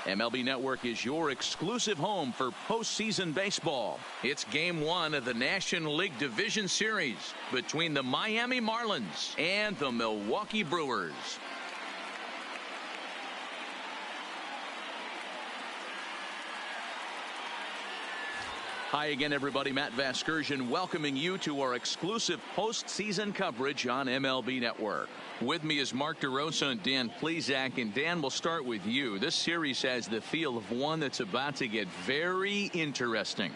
MLB Network is your exclusive home for postseason baseball. It's Game 1 of the National League Division Series between the Miami Marlins and the Milwaukee Brewers. Hi again, everybody. Matt Vasgersian welcoming you to our exclusive postseason coverage on MLB Network. With me is Mark DeRosa and Dan Plesac. And Dan, we'll start with you. This series has the feel of one that's about to get very interesting.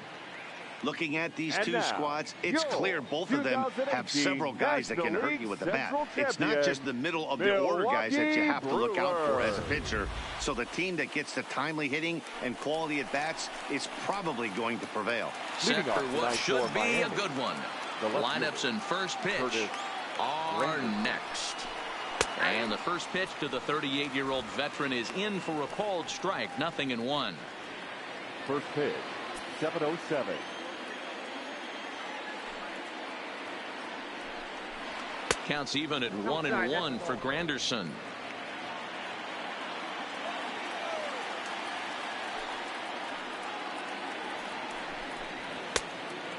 Looking at these two squads, it's clear both of them have several guys that can hurt you with the bat. It's not just the middle of the order guys that you have to look out for as a pitcher. So the team that gets the timely hitting and quality at bats is probably going to prevail. Set for what should be a good one. The lineups and first pitch are next. And the first pitch to the 38-year-old veteran is in for a called strike, 0-1. First pitch, 7:07. Counts even at 1-1 for Granderson.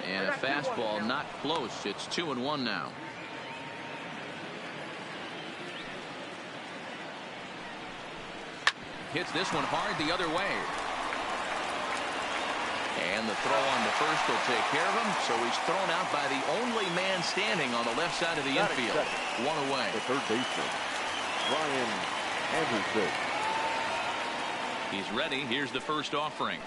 And a fastball not close. It's 2-1 now. Hits this one hard the other way. And the throw on the first will take care of him. So he's thrown out by the only man standing on the left side of the infield. One away. The third baseman, Brian Anderson. He's ready. Here's the first offering.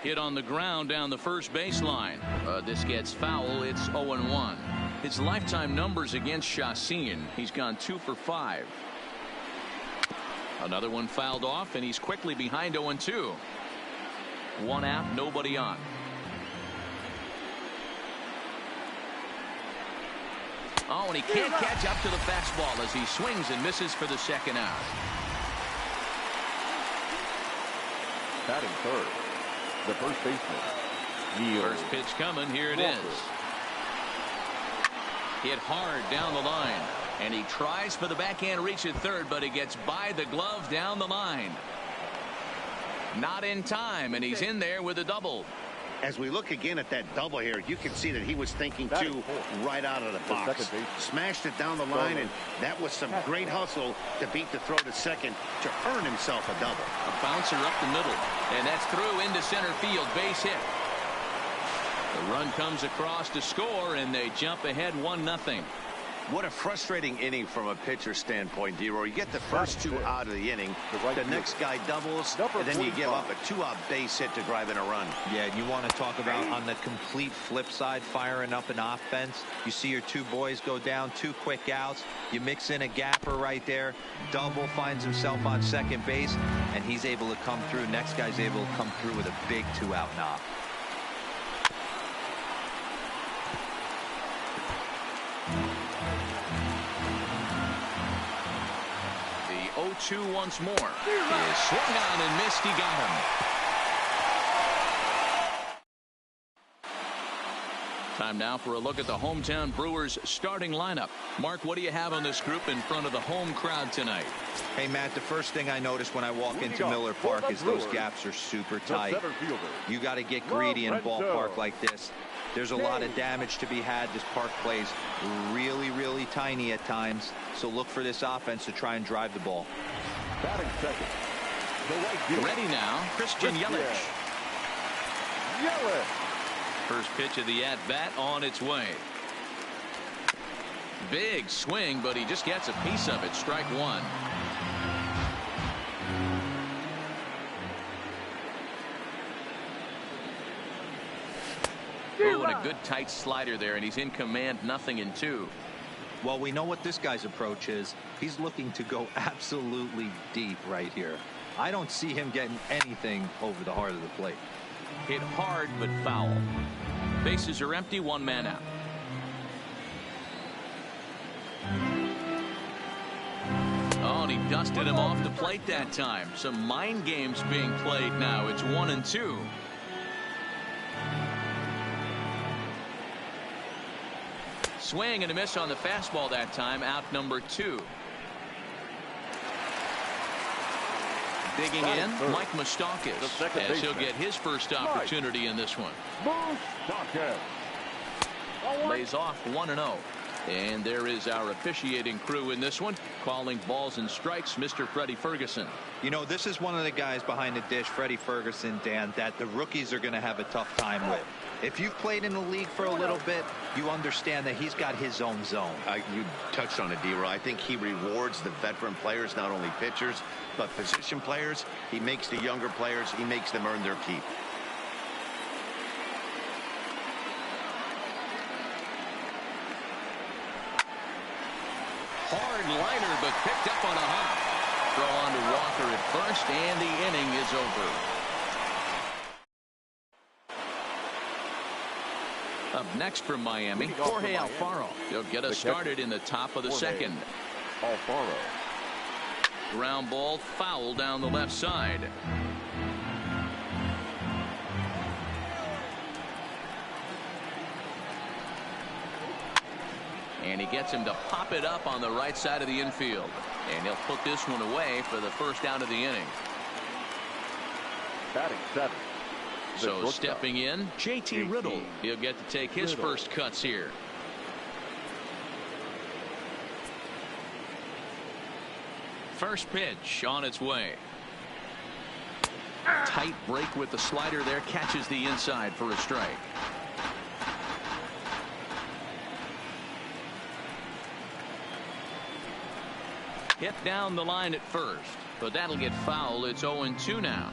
Hit on the ground down the first baseline. This gets foul. It's 0-1. His lifetime numbers against Chacin. He's gone 2 for 5. Another one fouled off, and he's quickly behind 0-2. One out, nobody on. Oh, and he can't catch up to the fastball as he swings and misses for the second out. Batting third, the first baseman, First pitch coming. Here it is. Hit hard down the line. And he tries for the backhand reach at third, but he gets by the glove down the line. Not in time, and he's in there with a double. As we look again at that double here, you can see that he was thinking too right out of the box. Smashed it down the line, and that was some great hustle to beat the throw to second to earn himself a double. A bouncer up the middle, and that's through into center field. Base hit. The run comes across to score, and they jump ahead 1-0. What a frustrating inning from a pitcher standpoint, D-Roy. You get the first two out of the inning. The next guy doubles, and then you give up a 2-out base hit to drive in a run. Yeah, and you want to talk about on the complete flip side, firing up an offense. You see your two boys go down, 2 quick outs. You mix in a gapper right there. Double finds himself on second base, and he's able to come through. Next guy's able to come through with a big 2-out knock. The 0-2 once more. He is swung on and missed. He got him. Time now for a look at the hometown Brewers starting lineup. Mark, what do you have on this group in front of the home crowd tonight? Hey, Matt, the first thing I notice when I walk into Miller Park is those gaps are super tight. You got to get greedy in a ballpark like this. There's a lot of damage to be had. This park plays really, really tiny at times. So look for this offense to try and drive the ball. Batting second. Ready now, Christian Yelich. First pitch of the at-bat on its way. Big swing, but he just gets a piece of it. Strike one. Oh, and a good tight slider there, and he's in command, 0-2. Well, we know what this guy's approach is. He's looking to go absolutely deep right here. I don't see him getting anything over the heart of the plate. Hit hard but foul. Bases are empty, 1 man out. Oh, and he dusted him off the plate that time. Some mind games being played now. It's 1-2. Swing and a miss on the fastball that time. Out number 2. Digging in, Mike Moustakas, as he'll get his first opportunity in this one. Lays off 1-0. And there is our officiating crew in this one, calling balls and strikes, Mr. Freddie Ferguson. You know, this is one of the guys behind the dish, Freddie Ferguson, Dan, that the rookies are going to have a tough time with. If you've played in the league for a little bit, you understand that he's got his own zone. You touched on it, D-Roy. I think he rewards the veteran players, not only pitchers, but position players. He makes the younger players, he makes them earn their keep. Hard liner, but picked up on a hop. Throw on to Walker at first, and the inning is over. Up next from Miami, Jorge Alfaro. He'll get us started in the top of the second. Alfaro. Ground ball, foul down the left side. And he gets him to pop it up on the right side of the infield. And he'll put this one away for the first out of the inning. Batting seven. So stepping in, JT Riddle. He'll get to take his first cuts here. First pitch on its way. Tight break with the slider there, catches the inside for a strike. Hit down the line at first, but that'll get foul. It's 0-2 now.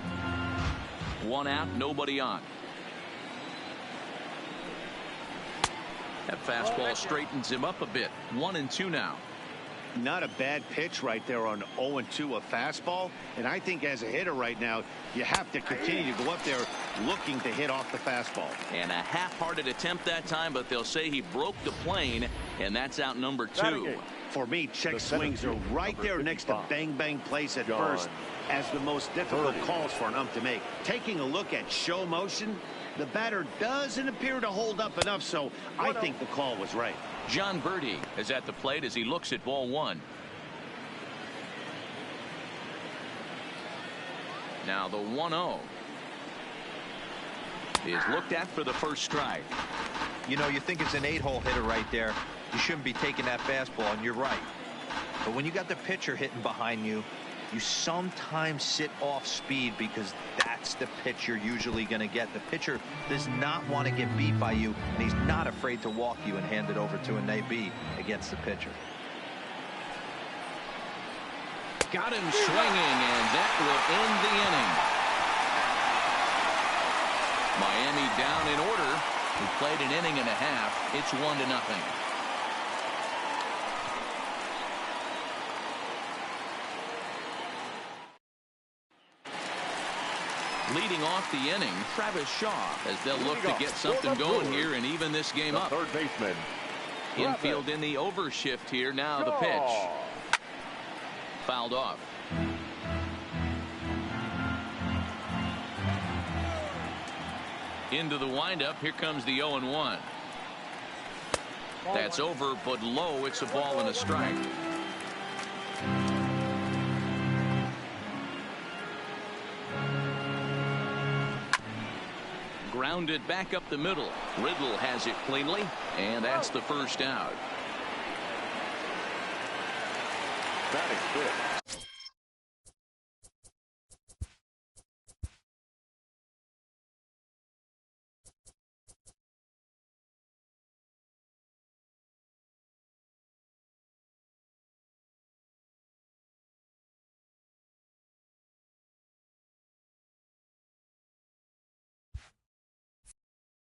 One out, nobody on. That fastball straightens him up a bit. 1-2 now. Not a bad pitch right there on 0-2, a fastball. And I think as a hitter right now, you have to continue to go up there looking to hit off the fastball. And a half-hearted attempt that time, but they'll say he broke the plane, and that's out number 2. For me, check swings are right there next to bang place at first as the most difficult calls for an ump to make. Taking a look at show motion, the batter doesn't appear to hold up enough, so I think the call was right. John Birdie is at the plate as he looks at ball 1. Now the 1-0 is looked at for the first strike. You know, you think it's an 8-hole hitter right there. You shouldn't be taking that fastball, and you're right. But when you got the pitcher hitting behind you, you sometimes sit off speed because that's the pitch you're usually going to get. The pitcher does not want to get beat by you, and he's not afraid to walk you and hand it over to an AB against the pitcher. Got him swinging, and that will end the inning. Miami down in order. We played an inning and a half. It's 1-0. Leading off the inning, Travis Shaw, as they'll look to get something going here and even this game up. Third baseman. Infield in the overshift here. Now the pitch. Fouled off. Into the windup. Here comes the 0-1. That's over, but low. It's a ball and a strike. Grounded back up the middle. Riddle has it cleanly, and that's the first out. Batting fifth.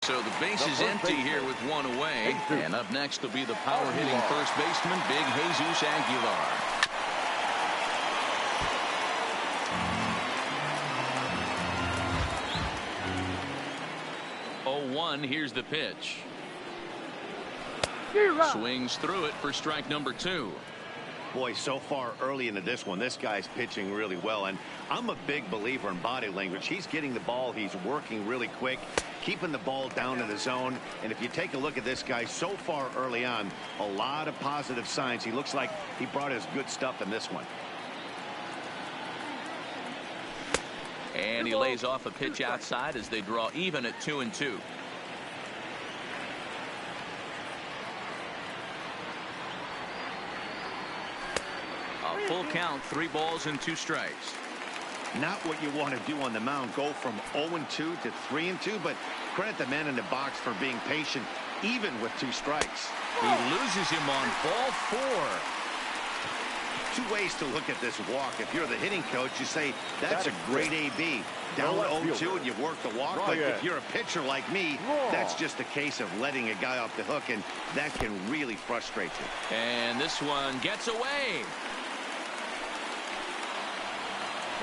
So the base is empty here with one away. And up next will be the power-hitting first baseman, Big Jesus Aguilar. Here's the pitch. Swings through it for strike number 2. Boy, so far early into this one, this guy's pitching really well, and I'm a big believer in body language. He's getting the ball, he's working really quick, keeping the ball down in the zone. And if you take a look at this guy so far early on, a lot of positive signs. He looks like he brought his good stuff in this one. And he lays off a pitch outside as they draw even at 2-2. A full count, 3 balls and 2 strikes. Not what you want to do on the mound, go from 0-2 to 3-2, but credit the man in the box for being patient, even with 2 strikes. He loses him on ball 4. 2 ways to look at this walk. If you're the hitting coach, you say, that's a great AB. Down 0-2 and you've worked the walk. But if you're a pitcher like me, that's just a case of letting a guy off the hook, and that can really frustrate you. And this one gets away.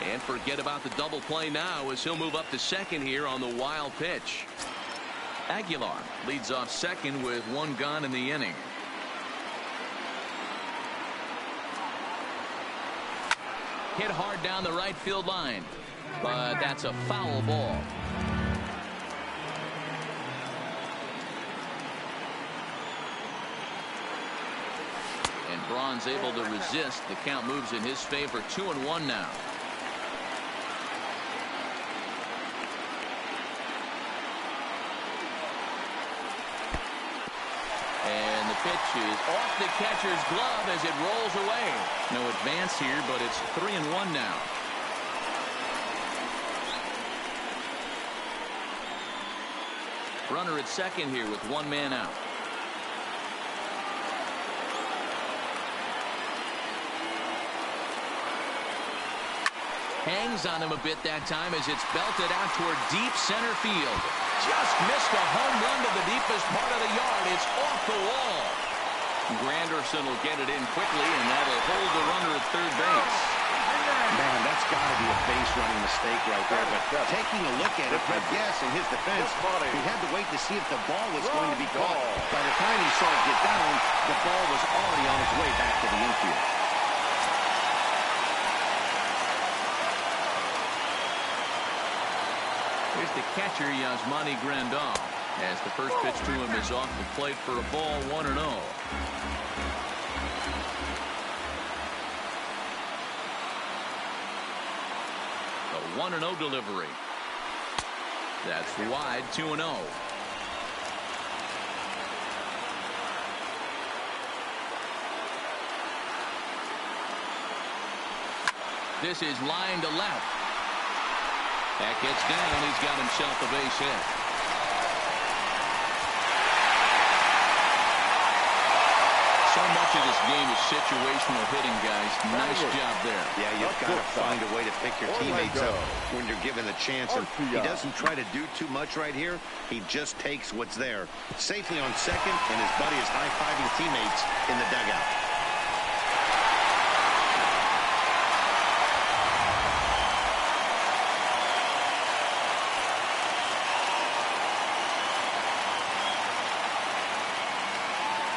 And forget about the double play now as he'll move up to second here on the wild pitch. Aguilar leads off second with 1 gone in the inning. Hit hard down the right field line, but that's a foul ball. And Braun's able to resist. The count moves in his favor, 2-1 now. And the pitch is off the catcher's glove as it rolls away. No advance here, but it's 3-1 now. Runner at second here with 1 man out. Hangs on him a bit that time as it's belted out toward deep center field. Just missed a home run to the deepest part of the yard. It's off the wall. Granderson will get it in quickly, and that'll hold the runner at third base. Man, that's got to be a base running mistake right there. But taking a look at it, I guess, in his defense, he had to wait to see if the ball was going to be caught. By the time he saw it get down, the ball was already on its way back to the infield. Here's the catcher, Yasmani Grandal, as the first pitch to him is off the plate for a ball, 1-0. The 1-0 delivery. That's wide, 2-0. This is line to left. That gets down. He's got himself a base hit. So much of this game is situational hitting, guys. Nice job there. Yeah, you've got to find a way to pick your teammates up when you're given the chance. And he doesn't try to do too much right here. He just takes what's there. Safely on second, and his buddy is high-fiving teammates in the dugout.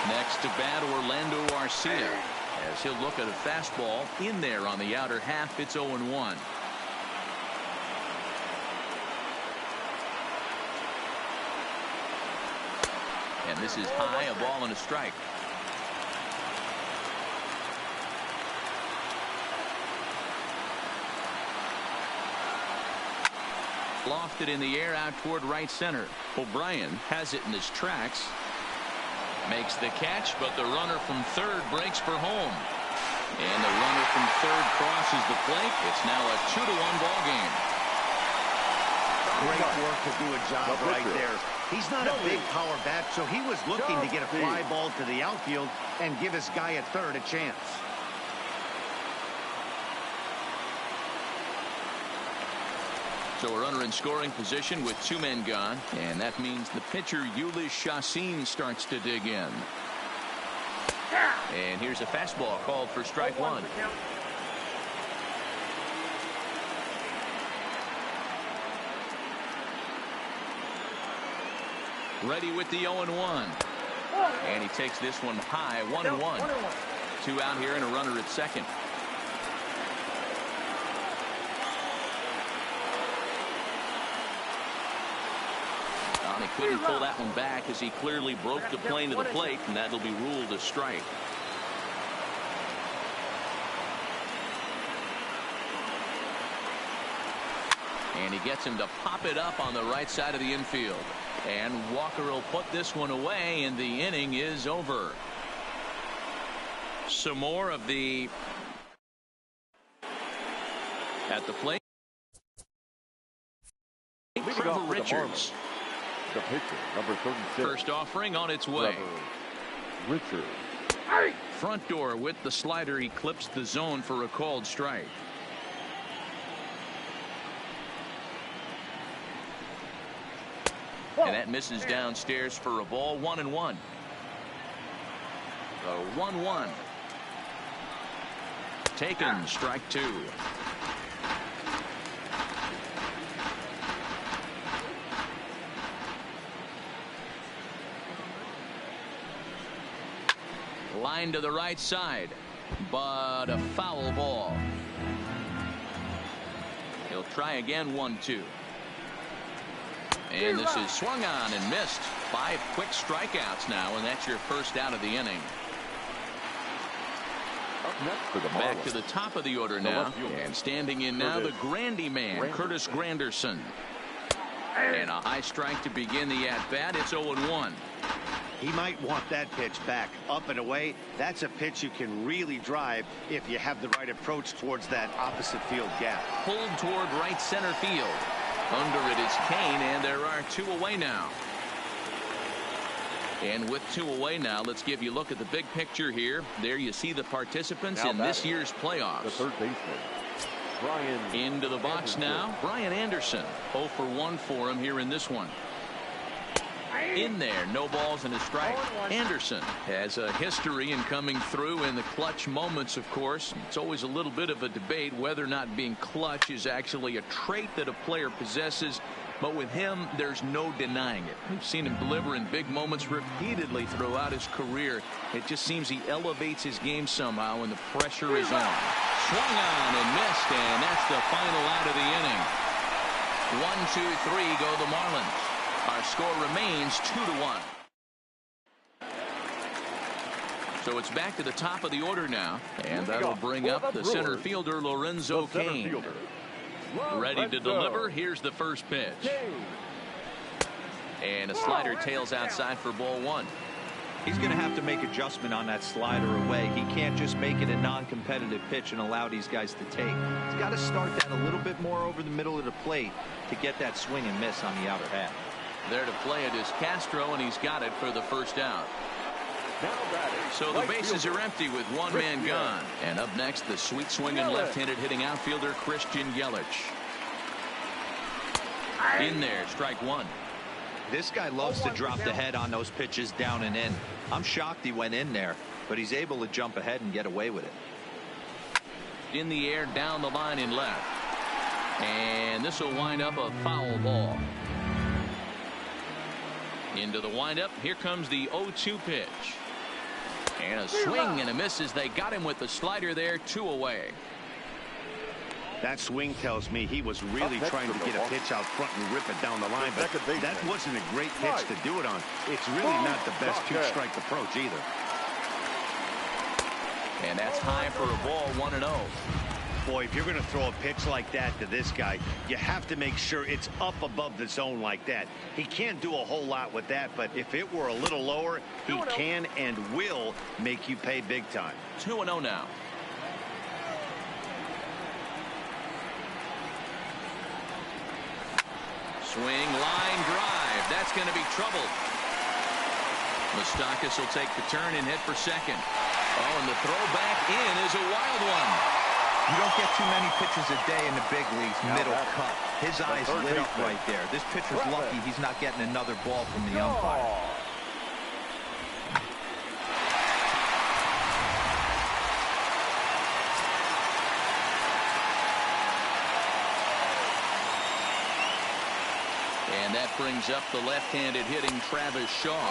Next to bat, Orlando Arcia, as he'll look at a fastball in there on the outer half. It's 0-1. And this is high, a ball and a strike. Lofted in the air out toward right center. O'Brien has it in his tracks. Makes the catch, but the runner from third breaks for home. And the runner from third crosses the plate. It's now a 2-1 ball game. Great work to do a job right there. He's not a big power bat, so he was looking to get a fly ball to the outfield and give his guy at third a chance. So a runner in scoring position with 2 men gone, and that means the pitcher Ulyss Chacin starts to dig in. And here's a fastball called for strike 1. Ready with the 0-1. And he takes this one high, 1-1. 2 out here and a runner at second. He couldn't pull that one back as he clearly broke the plane to the plate, and that'll be ruled a strike. And he gets him to pop it up on the right side of the infield. And Walker will put this one away, and the inning is over. Some more of the at the plate. Trevor Richards. The pitcher, number 36. First offering on its way. Richards. Front door with the slider. He clips the zone for a called strike. And that misses downstairs for a ball. 1-1. The 1-1. Taken. Strike two. Line to the right side, but a foul ball. He'll try again. 1-2. And this is swung on and missed. 5 quick strikeouts now, and that's your first out of the inning. Up next for the Back Marlins. to the top of the order now, and standing in now the Grandy man, Curtis Granderson. And a high strike to begin the at-bat. It's 0-1. He might want that pitch back up and away. That's a pitch you can really drive if you have the right approach towards that opposite field gap. Pulled toward right center field. Under it is Kane, and there are 2 away now. And with 2 away now, let's give you a look at the big picture here. There you see the participants in this year's playoffs. The third baseman, Brian Into the box Anderson. now, Brian Anderson. 0 for 1 for him here in this one. In there, no balls and a strike. Anderson has a history in coming through in the clutch moments, of course. It's always a little bit of a debate whether or not being clutch is actually a trait that a player possesses. But with him, there's no denying it. We've seen him deliver in big moments repeatedly throughout his career. It just seems he elevates his game somehow when the pressure is on. Swung on and missed, and that's the final out of the inning. 1-2-3 go the Marlins. Our score remains 2-1. So it's back to the top of the order now, and that'll bring up the center fielder Lorenzo Cain. Ready to deliver. Here's the first pitch. And a slider tails outside for ball 1. He's going to have to make adjustment on that slider away. He can't just make it a non-competitive pitch and allow these guys to take. He's got to start that a little bit more over the middle of the plate to get that swing and miss on the outer half. There to play it is Castro, and he's got it for the first out. So the bases are empty with one man gone. And up next, the sweet swinging left-handed hitting outfielder Christian Yelich. In there, strike one. This guy loves to drop the head on those pitches down and in. I'm shocked he went in there, but he's able to jump ahead and get away with it. In the air, down the line in left. And this will wind up a foul ball. Into the windup. Here comes the 0-2 pitch. And a swing and a miss as they got him with the slider there. 2 away. That swing tells me he was really trying to get a pitch out front and rip it down the line, but that wasn't a great pitch to do it on. It's really not the best two-strike approach either. And that's high for a ball. 1-0. Boy, if you're going to throw a pitch like that to this guy, you have to make sure it's up above the zone like that. He can't do a whole lot with that, but if it were a little lower, he can and will make you pay big time. 2-0 now. Swing, line drive. That's going to be trouble. Moustakas will take the turn and hit for second. Oh, and the throw back in is a wild one. You don't get too many pitches a day in the big leagues, middle cut. His eyes lit up right there. This pitcher's lucky he's not getting another ball from the umpire. And that brings up the left-handed hitting Travis Shaw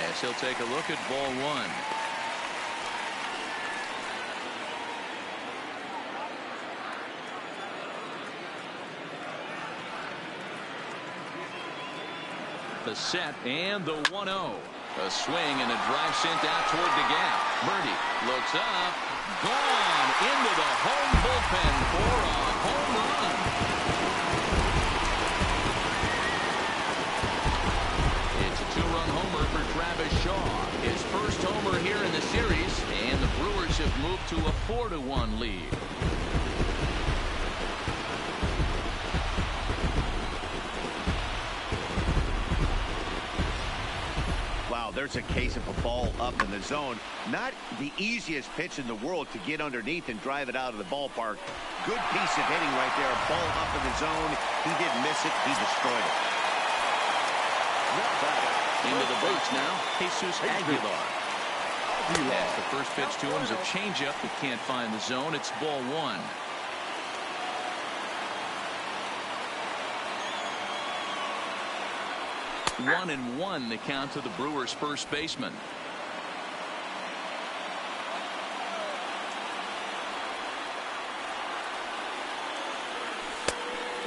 as he'll take a look at ball 1. The set and the 1-0. A swing and a drive sent out toward the gap. Birdie looks up, gone into the home bullpen for a home run. Travis Shaw, his first homer here in the series, and the Brewers have moved to a 4-1 lead. Wow, there's a case of a ball up in the zone. Not the easiest pitch in the world to get underneath and drive it out of the ballpark. Good piece of hitting right there. Ball up in the zone. He didn't miss it. He destroyed it. Into the box now, Jesus Aguilar. As the first pitch to him is a changeup that can't find the zone. It's ball one. One and one the count to the Brewers' first baseman.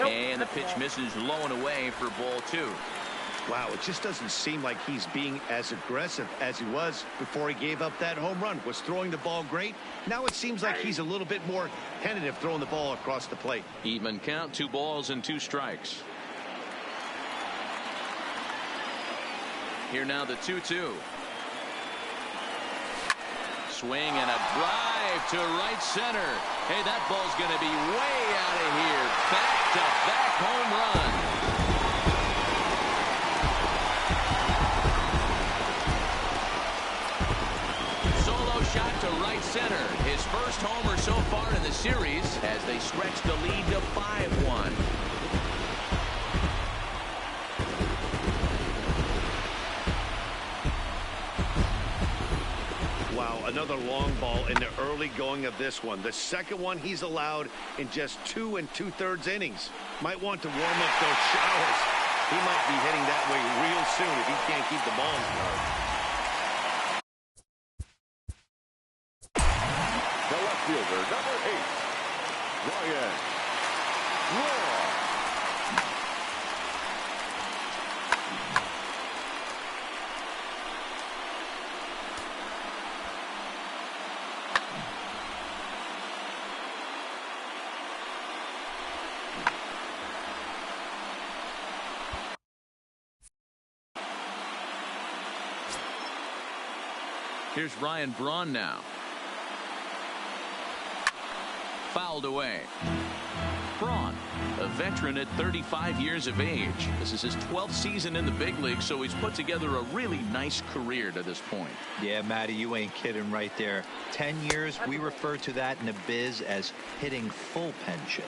And the pitch misses low and away for ball two. Wow, it just doesn't seem like he's being as aggressive as he was before he gave up that home run. Was throwing the ball great. Now it seems like he's a little bit more tentative throwing the ball across the plate. Even count, 2 balls and 2 strikes. Here now the 2-2. Swing and a drive to right center. Hey, that ball's going to be way out of here. Back-to-back home run. Shot to right center. His first homer so far in the series as they stretch the lead to 5-1. Wow, another long ball in the early going of this one. The second one he's allowed in just 2 2/3 innings. Might want to warm up those showers. He might be hitting that way real soon if he can't keep the ball in the yard. Fielder, number 8, Ryan Braun. Here's Ryan Braun now. Fouled away. Braun, a veteran at 35 years of age. This is his 12th season in the big league, so he's put together a really nice career to this point. Yeah, Matty, you ain't kidding right there. 10 years, we refer to that in the biz as hitting full pension.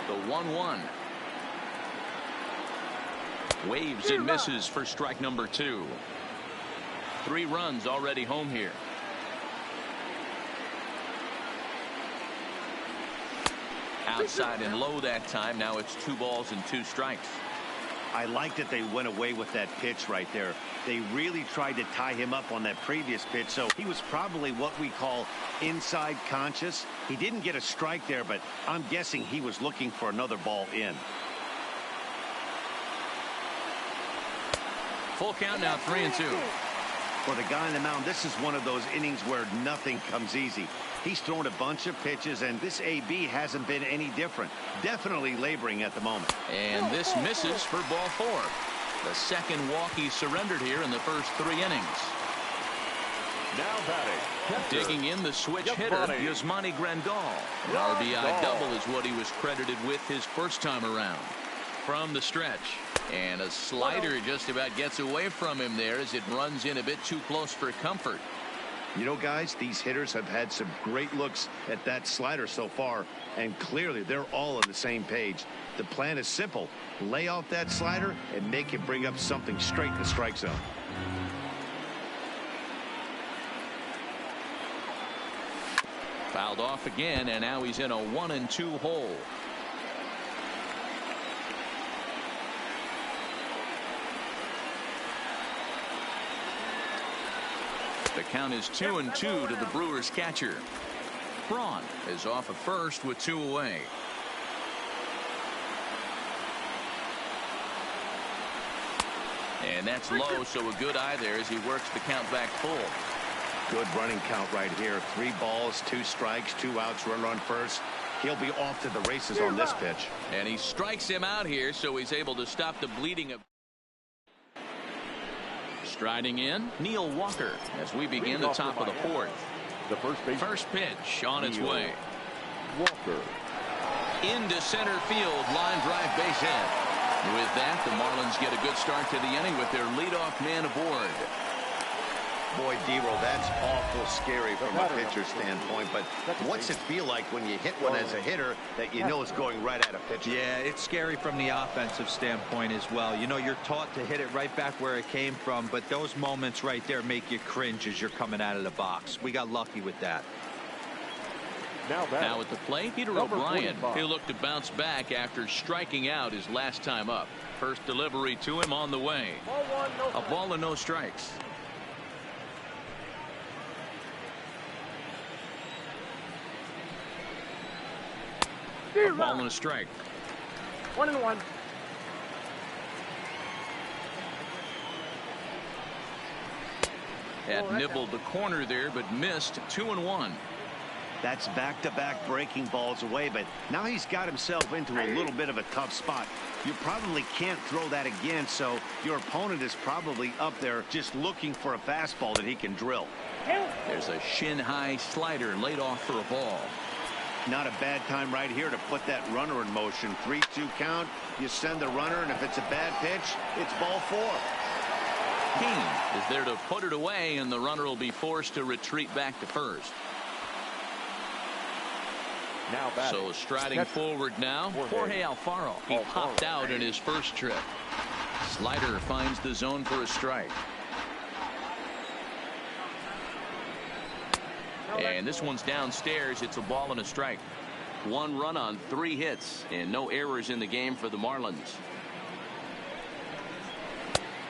The 1-1. Waves and misses for strike number 2. 3 runs already home here. Outside and low that time. Now it's 2 balls and 2 strikes. I like that they went away with that pitch right there. They really tried to tie him up on that previous pitch, so he was probably what we call inside conscious. He didn't get a strike there, but I'm guessing he was looking for another ball in. Full count now, 3-2. For the guy on the mound, this is one of those innings where nothing comes easy. He's thrown a bunch of pitches, and this AB hasn't been any different. Definitely laboring at the moment. And this misses for ball 4. The second walk he surrendered here in the first 3 innings. Now batting. Digging in the switch hitter, Yasmani Grandal. An RBI double is what he was credited with his first time around. From the stretch. And a slider just about gets away from him there as it runs in a bit too close for comfort. You know, guys, these hitters have had some great looks at that slider so far, and clearly they're all on the same page. The plan is simple. Lay off that slider and make him bring up something straight in the strike zone. Fouled off again, and now he's in a 1-2 hole. The count is 2-2 to the Brewers catcher. Braun is off at first with 2 away. And that's low, so a good eye there as he works the count back full. Good running count right here. 3 balls, 2 strikes, 2 outs, runner on first. He'll be off to the races on this pitch. And he strikes him out here, so he's able to stop the bleeding of Striding in, Neil Walker as we begin the top of the fourth. The first pitch on its way. Walker. Into center field, line drive, base hit. With that, the Marlins get a good start to the inning with their leadoff man aboard. Boy, D-Roll, that's awful scary from a pitcher standpoint, but what's it feel like when you hit one as a hitter that you know is going right at a pitcher? Yeah, it's scary from the offensive standpoint as well. You know, you're taught to hit it right back where it came from, but those moments right there make you cringe as you're coming out of the box. We got lucky with that. Now at the plate, Peter O'Brien. He looked to bounce back after striking out his last time up. First delivery to him on the way. A ball and no strikes. A ball and a strike. 1-1. Had nibbled the corner there, but missed. 2-1. That's back-to-back breaking balls away, but now he's got himself into a little bit of a tough spot. You probably can't throw that again, so your opponent is probably up there just looking for a fastball that he can drill. There's a shin-high slider laid off for a ball. Not a bad time right here to put that runner in motion. 3-2 count. You send the runner, and if it's a bad pitch, it's ball 4. King is there to put it away, and the runner will be forced to retreat back to first. Now back. So striding forward now, Jorge Alfaro. He popped out in his first trip. Slider finds the zone for a strike. And this one's downstairs. It's a ball and a strike. 1 run on 3 hits and no errors in the game for the Marlins.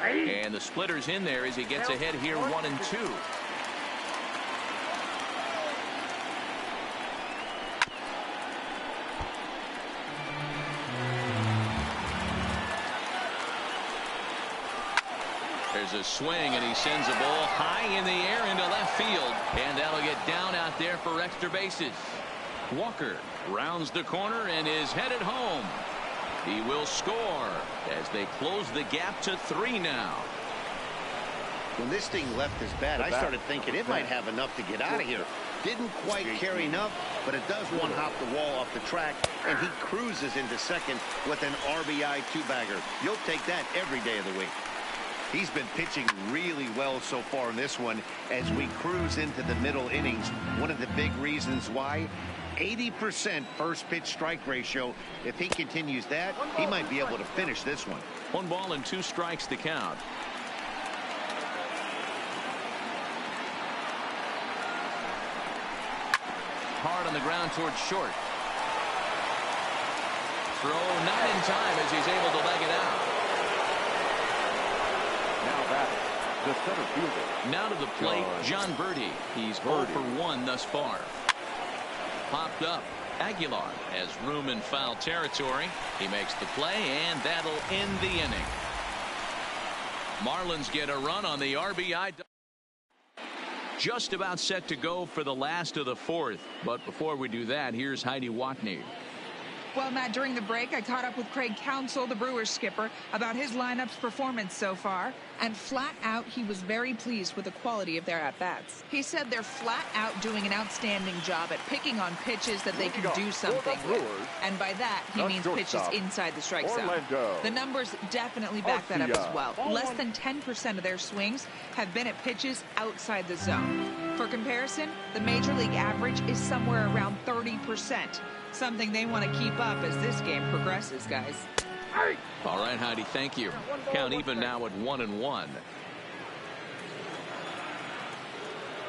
And the splitter's in there as he gets ahead here 1-2. There's a swing, and he sends a ball high in the air into left field, and that'll get down out there for extra bases. Walker rounds the corner and is headed home. He will score as they close the gap to 3 now. When this thing left his bat, I started thinking it might have enough to get out of here. Didn't quite carry enough, but it does one-hop the wall off the track, and he cruises into second with an RBI 2-bagger. You'll take that every day of the week. He's been pitching really well so far in this one as we cruise into the middle innings. One of the big reasons why, 80% first pitch strike ratio. If he continues that, he might be able to finish this one. 1 ball and 2 strikes to count. Hard on the ground towards short. Throw not in time as he's able to leg it out. The center fielder. Now to the plate, John Birdie. He's 0 for 1 thus far. Popped up. Aguilar has room in foul territory. He makes the play, and that'll end the inning. Marlins get a run on the RBI. Just about set to go for the last of the 4th. But before we do that, here's Heidi Watney. Well, Matt, during the break, I caught up with Craig Counsell, the Brewers skipper, about his lineup's performance so far. And flat out, he was very pleased with the quality of their at-bats. He said they're flat out doing an outstanding job at picking on pitches that they can do something with. And by that, he means pitches inside the strike zone. The numbers definitely back that up as well. Less than 10% of their swings have been at pitches outside the zone. For comparison, the Major League average is somewhere around 30%. Something they want to keep up as this game progresses, guys. All right, Heidi, thank you. Count even now at 1-1.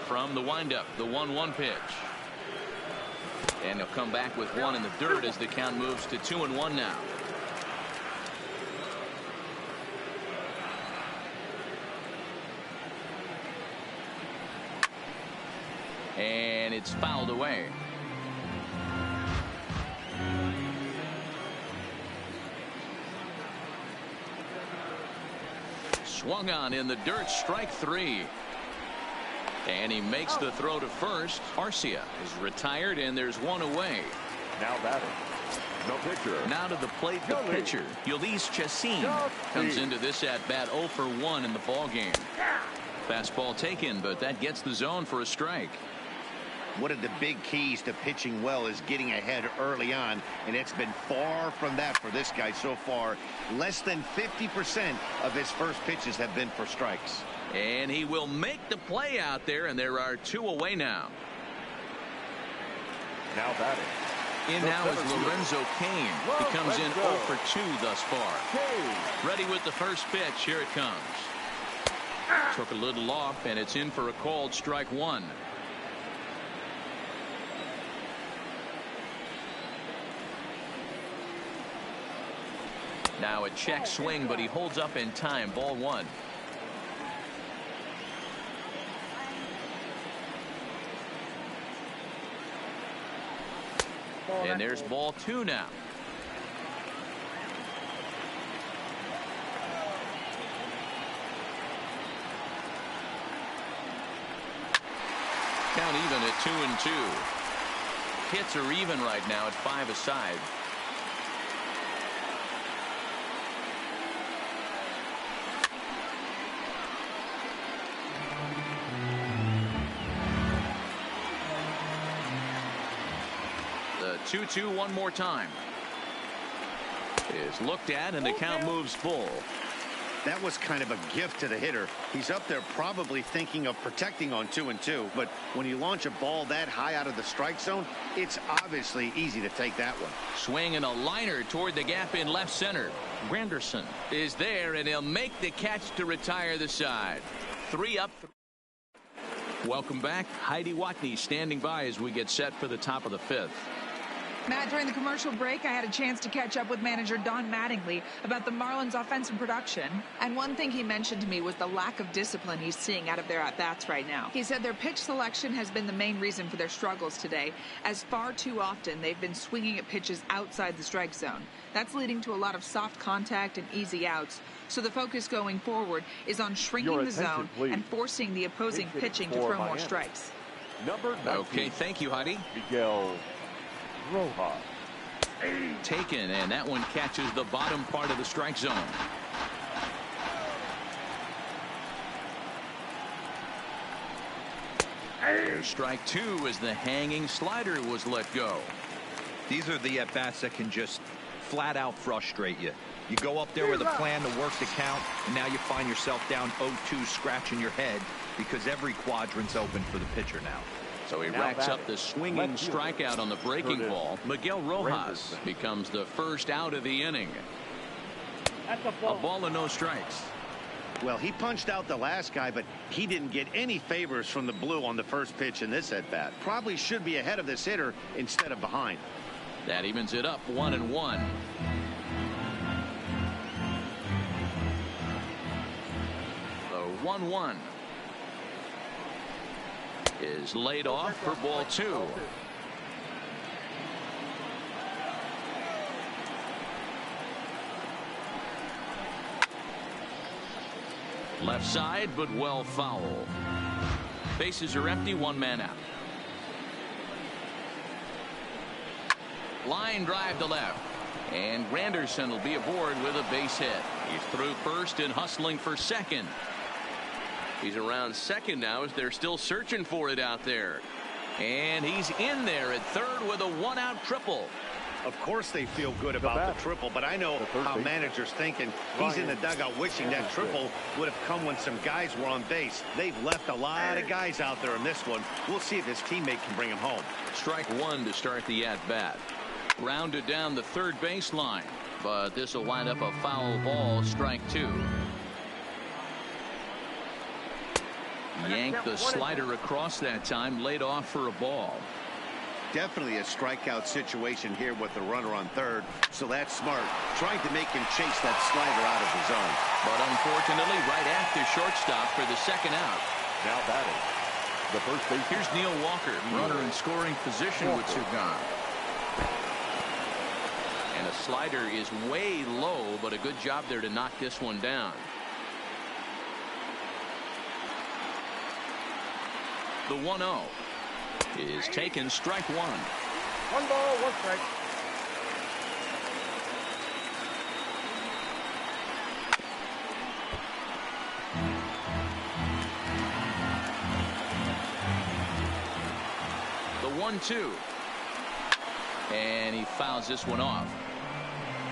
From the windup, the 1-1 pitch. And he'll come back with 1 in the dirt as the count moves to 2-1 now. And it's fouled away. Swung on in the dirt, strike 3. And he makes the throw to first. Arcia is retired, and there's 1 away. Now batting. Now to the plate, the pitcher, Nlds comes into this at bat 0 for 1 in the ball game. Fastball taken, but that gets the zone for a strike. One of the big keys to pitching well is getting ahead early on, and it's been far from that for this guy so far. Less than 50% of his first pitches have been for strikes. And he will make the play out there, and there are 2 away now. Now batting. In now is Lorenzo Cain. He comes in 0 for 2 thus far. Ready with the first pitch. Here it comes. Took a little off, and it's in for a called strike 1. Now a check swing, but he holds up in time. Ball 1. And there's ball 2 now. Count even at 2-2. Hits are even right now at 5 aside. The 2-2 one more time. Is looked at, and the count moves full. That was kind of a gift to the hitter. He's up there probably thinking of protecting on 2-2, but when you launch a ball that high out of the strike zone, it's obviously easy to take that one. Swing and a liner toward the gap in left center. Granderson is there, and he'll make the catch to retire the side. 3 up. Welcome back. Heidi Watney standing by as we get set for the top of the 5th. Matt, during the commercial break, I had a chance to catch up with manager Don Mattingly about the Marlins' offensive production. And one thing he mentioned to me was the lack of discipline he's seeing out of their at-bats right now. He said their pitch selection has been the main reason for their struggles today, as far too often they've been swinging at pitches outside the strike zone. That's leading to a lot of soft contact and easy outs. So the focus going forward is on shrinking the zone and forcing the opposing pitching to throw more strikes. Number 19. Okay, thank you, Heidi. Miguel Rojas. Taken, and that one catches the bottom part of the strike zone. There's strike 2 as the hanging slider was let go. These are the at-bats that can just flat out frustrate you. You go up there with a plan to work the count, and now you find yourself down 0-2 scratching your head because every quadrant's open for the pitcher now. So he racks up the swinging strikeout on the breaking ball. Miguel Rojas becomes the first out of the inning. A ball and no strikes. Well, he punched out the last guy, but he didn't get any favors from the blue on the first pitch in this at-bat. Probably should be ahead of this hitter instead of behind. That evens it up 1-1. The 1-1 is laid off for ball 2. Left side, but well foul. Bases are empty, 1 man out. Line drive to left, and Granderson will be aboard with a base hit. He's through first and hustling for second. He's around second now as they're still searching for it out there. And he's in there at third with a 1-out triple. Of course they feel good about the triple, but I know how managers thinking. He's in the dugout wishing that triple would have come when some guys were on base. They've left a lot of guys out there in this one. We'll see if his teammate can bring him home. Strike 1 to start the at-bat. Rounded down the third baseline, but this will wind up a foul ball. Strike 2. Yanked the slider across that time, laid off for a ball. Definitely a strikeout situation here with the runner on third, so that's smart. Trying to make him chase that slider out of the zone. But unfortunately, right after shortstop for the second out. Now batting, the first base. Here's Neil Walker, runner in scoring position with Sugan. And a slider is way low, but a good job there to knock this one down. The 1-0 is taken, strike 1. 1 ball, 1 strike. 1-2. And he fouls this one off.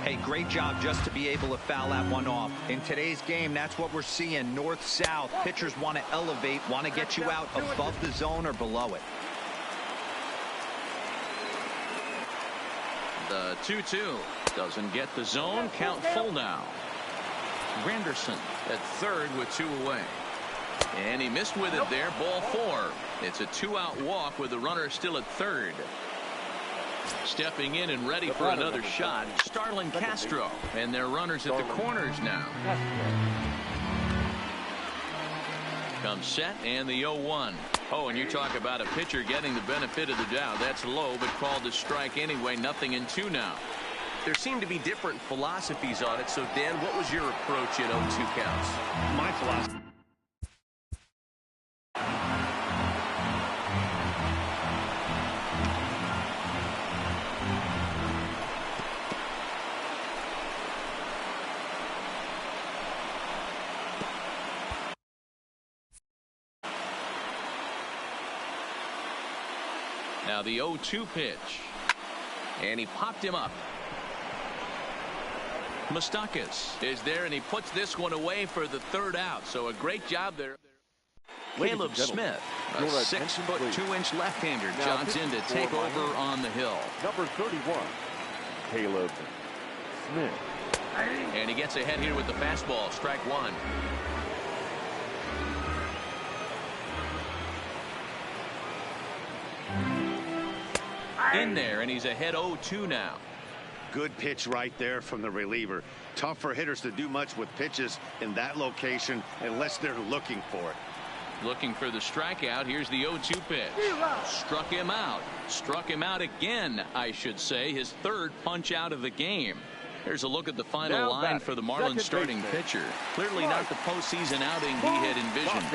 Hey, great job just to be able to foul that one off. In today's game, that's what we're seeing. North-south. Pitchers want to elevate, want to get you out above the zone or below it. The 2-2 doesn't get the zone. Count full now. Granderson at third with 2 away. And he missed with it there. Ball 4. It's a 2-out walk with the runner still at third. Stepping in and ready for another shot, Starlin Castro. And their runners at the corners now. Comes set and the 0-1. Oh, and you talk about a pitcher getting the benefit of the doubt. That's low, but called a strike anyway. 0-2 now. There seem to be different philosophies on it. So, Dan, what was your approach at 0-2 counts? My philosophy. Now the 0-2 pitch. And he popped him up. Moustakas is there, and he puts this one away for the 3rd out. So a great job there. Caleb Smith, a 6'2" left-hander, jogs in to take over on the hill. Number 31, Caleb Smith. And he gets ahead here with the fastball. Strike 1. In there, and he's ahead 0-2 now. Good pitch right there from the reliever. Tough for hitters to do much with pitches in that location unless they're looking for it. Looking for the strikeout. Here's the 0-2 pitch. Struck him out. Struck him out again, I should say. His 3rd punch out of the game. Here's a look at the final line for the Marlins starting pitcher. Clearly not the postseason outing he had envisioned.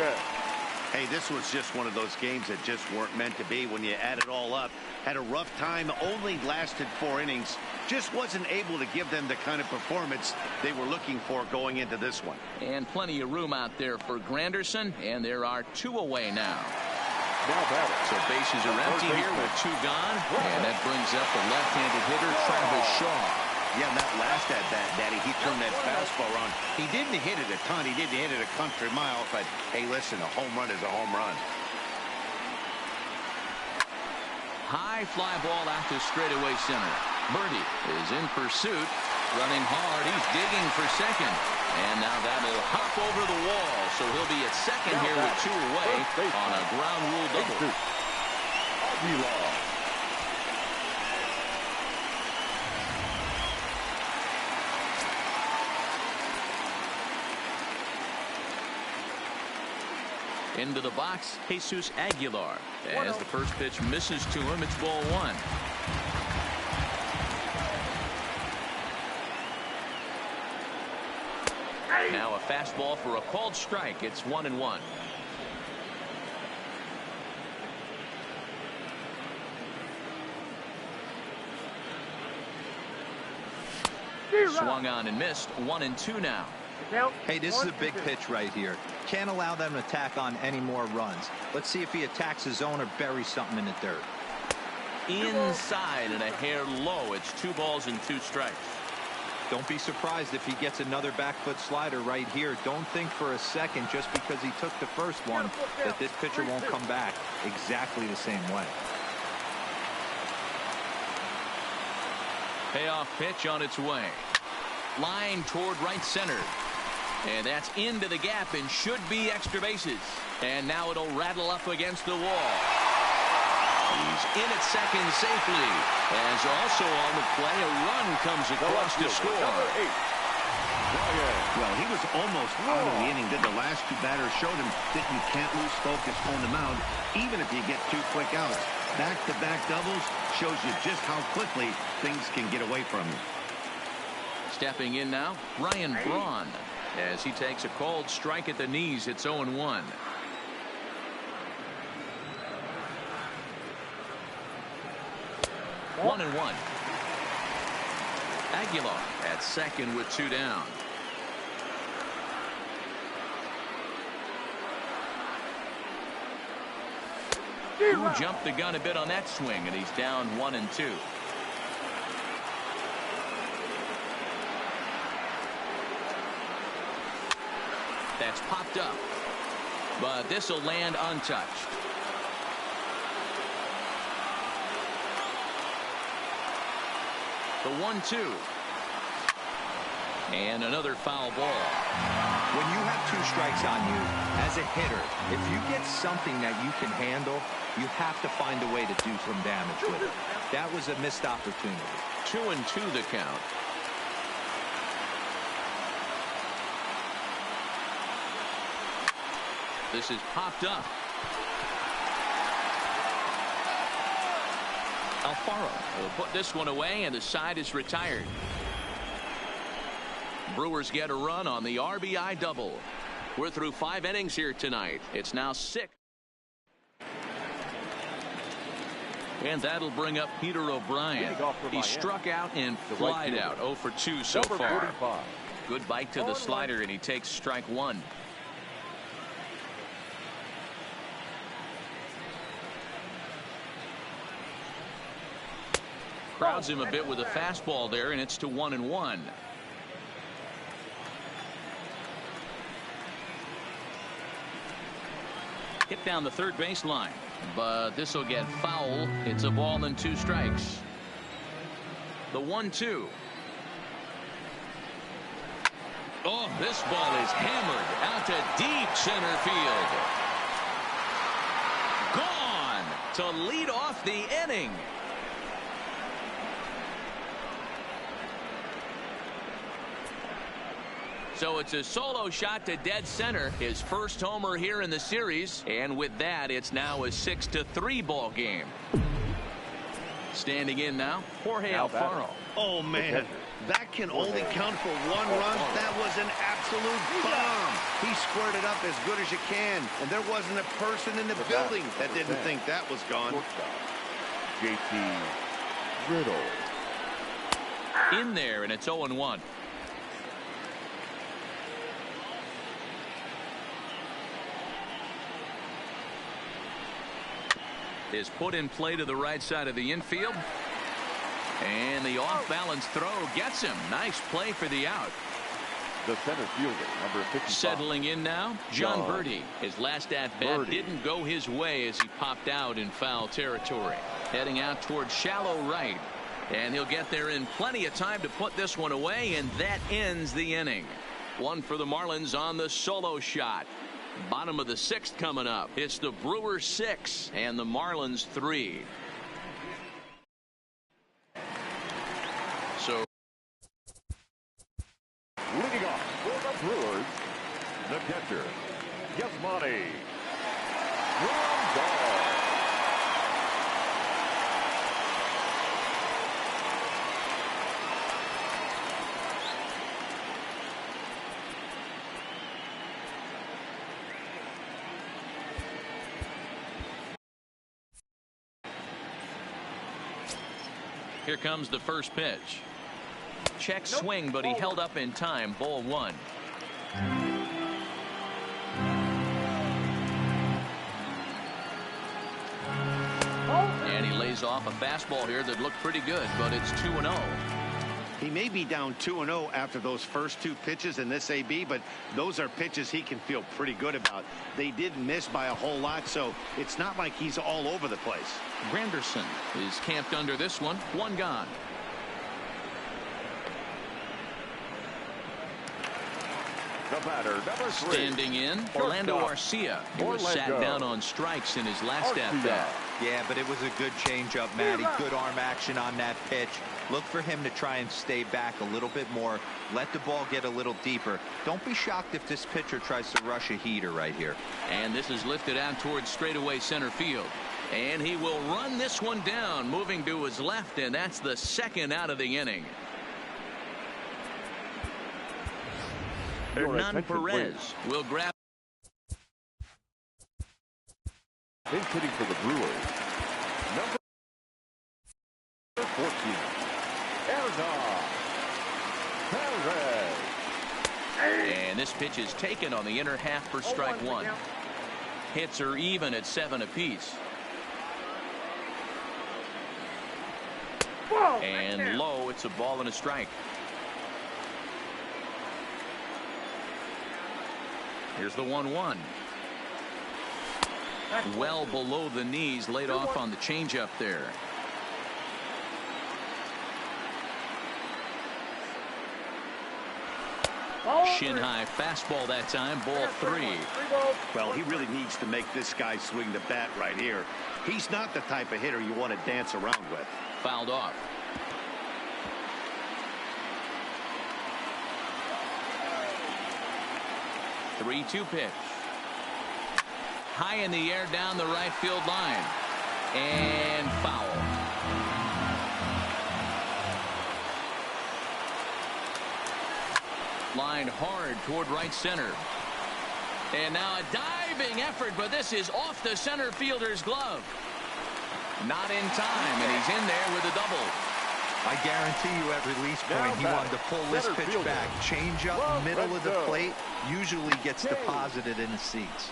Hey, this was just one of those games that just weren't meant to be when you add it all up. Had a rough time, only lasted 4 innings. Just wasn't able to give them the kind of performance they were looking for going into this one. And plenty of room out there for Granderson, and there are 2 away now. So bases are empty here with 2 gone, and that brings up the left-handed hitter Travis Shaw. Yeah, that last at-bat, Daddy, he turned that fastball around. He didn't hit it a ton. He didn't hit it a country mile, but hey, listen, a home run is a home run. High fly ball out to straightaway center. Birdie is in pursuit, running hard. He's digging for second, and now that'll hop over the wall. So he'll be at second here with 2 away on a ground rule double. Into the box, Jesus Aguilar. As the first pitch misses to him, it's ball 1. Now a fastball for a called strike. It's 1-1. Swung on and missed. 1-2 now. Hey, this is a big pitch right here. Can't allow them to tack on any more runs. Let's see if he attacks his zone or buries something in the dirt. Inside and a hair low. It's 2 balls and 2 strikes. Don't be surprised if he gets another back foot slider right here. Don't think for a second, just because he took the first one, that this pitcher won't come back exactly the same way. Payoff pitch on its way. Line toward right center. And that's into the gap and should be extra bases. And now it'll rattle up against the wall. He's in at second safely. As also on the play, a run comes across to score. Well, he was almost out of the inning. Did the last 2 batters showed him that you can't lose focus on the mound, even if you get 2 quick outs. Back-to-back doubles shows you just how quickly things can get away from you. Stepping in now, Ryan Braun, as he takes a called strike at the knees. It's 0-1. One and 1. Aguilar at second with 2 down. who jumped the gun a bit on that swing, and he's down 1-2. That's popped up, but this will land untouched. The 1-2. And another foul ball. When you have 2 strikes on you, as a hitter, if you get something that you can handle, you have to find a way to do some damage with it. That was a missed opportunity. 2-2 the count. This is popped up. Alfaro will put this one away, and the side is retired. Brewers get a run on the RBI double. We're through 5 innings here tonight. It's now 6. And that'll bring up Peter O'Brien. He struck out and flied out 0 for 2 so far. Good bite to the slider, and he takes strike 1. Crowds him a bit with a fastball there, and it's to 1-1. Hit down the third baseline, but this will get foul. It's a ball and 2 strikes. The 1-2. Oh, this ball is hammered out to deep center field. Gone to lead off the inning. So it's a solo shot to dead center, his first homer here in the series, and with that it's now a 6-3 ball game. Standing in now, Jorge Alfaro. Oh man, that can only count for 1 run. That was an absolute bomb. He squared it up as good as you can, and there wasn't a person in the building that didn't think that was gone. JT Riddle. In there, and it's 0-1. Is put in play to the right side of the infield. And the off-balance throw gets him. Nice play for the out. The center fielder, number 55. Settling in now, John Birdie. His last at-bat didn't go his way as he popped out in foul territory. Heading out towards shallow right. And he'll get there in plenty of time to put this one away, and that ends the inning. 1 for the Marlins on the solo shot. Bottom of the 6th coming up. It's the Brewers 6 and the Marlins 3. So leading off for the Brewers, the catcher, Yasmani Grandal. Here comes the first pitch. Check swing, but he held up in time. Ball 1. And he lays off a fastball here that looked pretty good, but it's 2-0. He may be down 2-0 after those first 2 pitches in this AB, but those are pitches he can feel pretty good about. They did miss by a whole lot, so it's not like he's all over the place. Granderson is camped under this one. 1 gone. The batter, number 3. Standing in, Orlando Arcia. He was sat down on strikes in his last at-bat. Yeah, but it was a good changeup, Matty. Good arm action on that pitch. Look for him to try and stay back a little bit more. Let the ball get a little deeper. Don't be shocked if this pitcher tries to rush a heater right here. And this is lifted out towards straightaway center field. And he will run this one down, moving to his left, and that's the 2nd out of the inning. Hernan Perez will grab. Base hitting for the Brewers, number 14, Hernan Perez. And this pitch is taken on the inner half for strike 1. Hits are even at 7 apiece. And low, it's a ball and a strike. Here's the 1-1. Well below the knees, laid off on the changeup there. Shin high fastball that time, ball 3. Well, he really needs to make this guy swing the bat right here. He's not the type of hitter you want to dance around with. Fouled off. The 3-2 pitch. High in the air down the right field line. And foul. Line hard toward right center. And now a diving effort, but this is off the center fielder's glove. Not in time, and he's in there with a double. I guarantee you at release point he wanted to pull this pitch back. Change up middle of the plate usually gets deposited in the seats.